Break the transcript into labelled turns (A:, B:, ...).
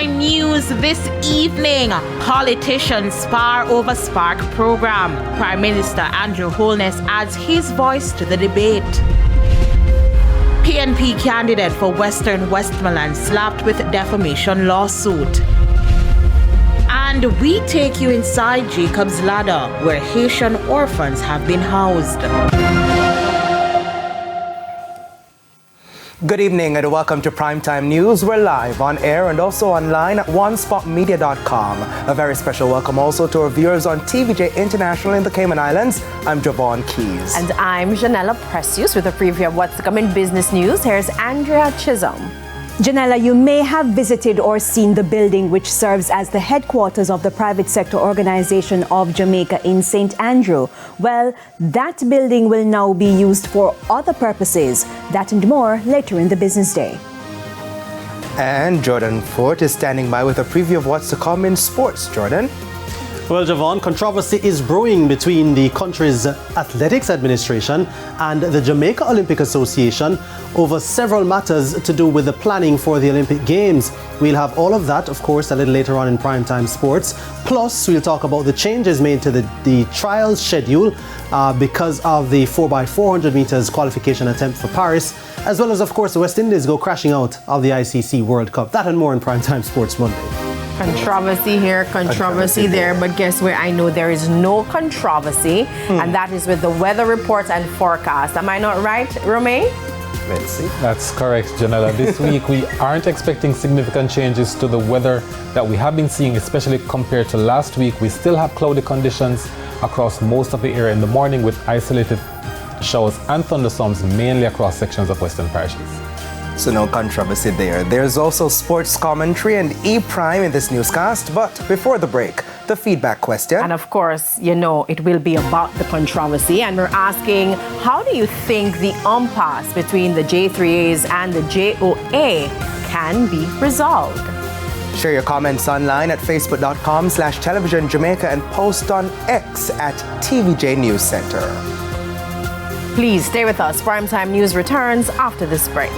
A: Primetime News this evening. Politicians spar over Spark program. Prime Minister Andrew Holness adds his voice to the debate. PNP candidate for Western Westmoreland slapped with defamation lawsuit. And we take you inside Jacob's Ladder, where Haitian orphans have been housed.
B: Good evening and welcome to Primetime News. We're live on air and also online at onespotmedia.com. A very special welcome also to our viewers on TVJ International in the Cayman Islands. I'm Javon Keys.
C: And I'm Janella Precious with a preview of what's to come in business news. Here's Andrea Chisholm.
D: Janella, you may have visited or seen the building which serves as the headquarters of the private sector organization of Jamaica in St. Andrew. Well, that building will now be used for other purposes. That and more later in the business day.
B: And Jordan Fort is standing by with a preview of what's to come in sports. Jordan?
E: Well, Javon, controversy is brewing between the country's athletics administration and the Jamaica Olympic Association over several matters to do with the planning for the Olympic Games. We'll have all of that, of course, a little later on in Primetime Sports. Plus, we'll talk about the changes made to the trials schedule because of the 4x400 meters qualification attempt for Paris, as well as, of course, the West Indies go crashing out of the ICC World Cup. That and more in Primetime Sports Monday.
C: Controversy here, controversy there, but guess where I know there is no controversy, and that is with the weather report and forecast. Am I not right, Romain?
B: Let's see.
F: That's correct, Janella. This week we aren't expecting significant changes to the weather that we have been seeing, especially compared to last week. We still have cloudy conditions across most of the area in the morning with isolated showers and thunderstorms mainly across sections of western parishes.
B: So no controversy there. There's also sports commentary and E-Prime in this newscast. But before the break, the feedback question.
C: And of course, you know, it will be about the controversy. And we're asking, how do you think the impasse between the J3As and the JOA can be resolved?
B: Share your comments online at facebook.com/televisionjamaica and post on X at TVJ News Center.
C: Please stay with us. Primetime News returns after this break.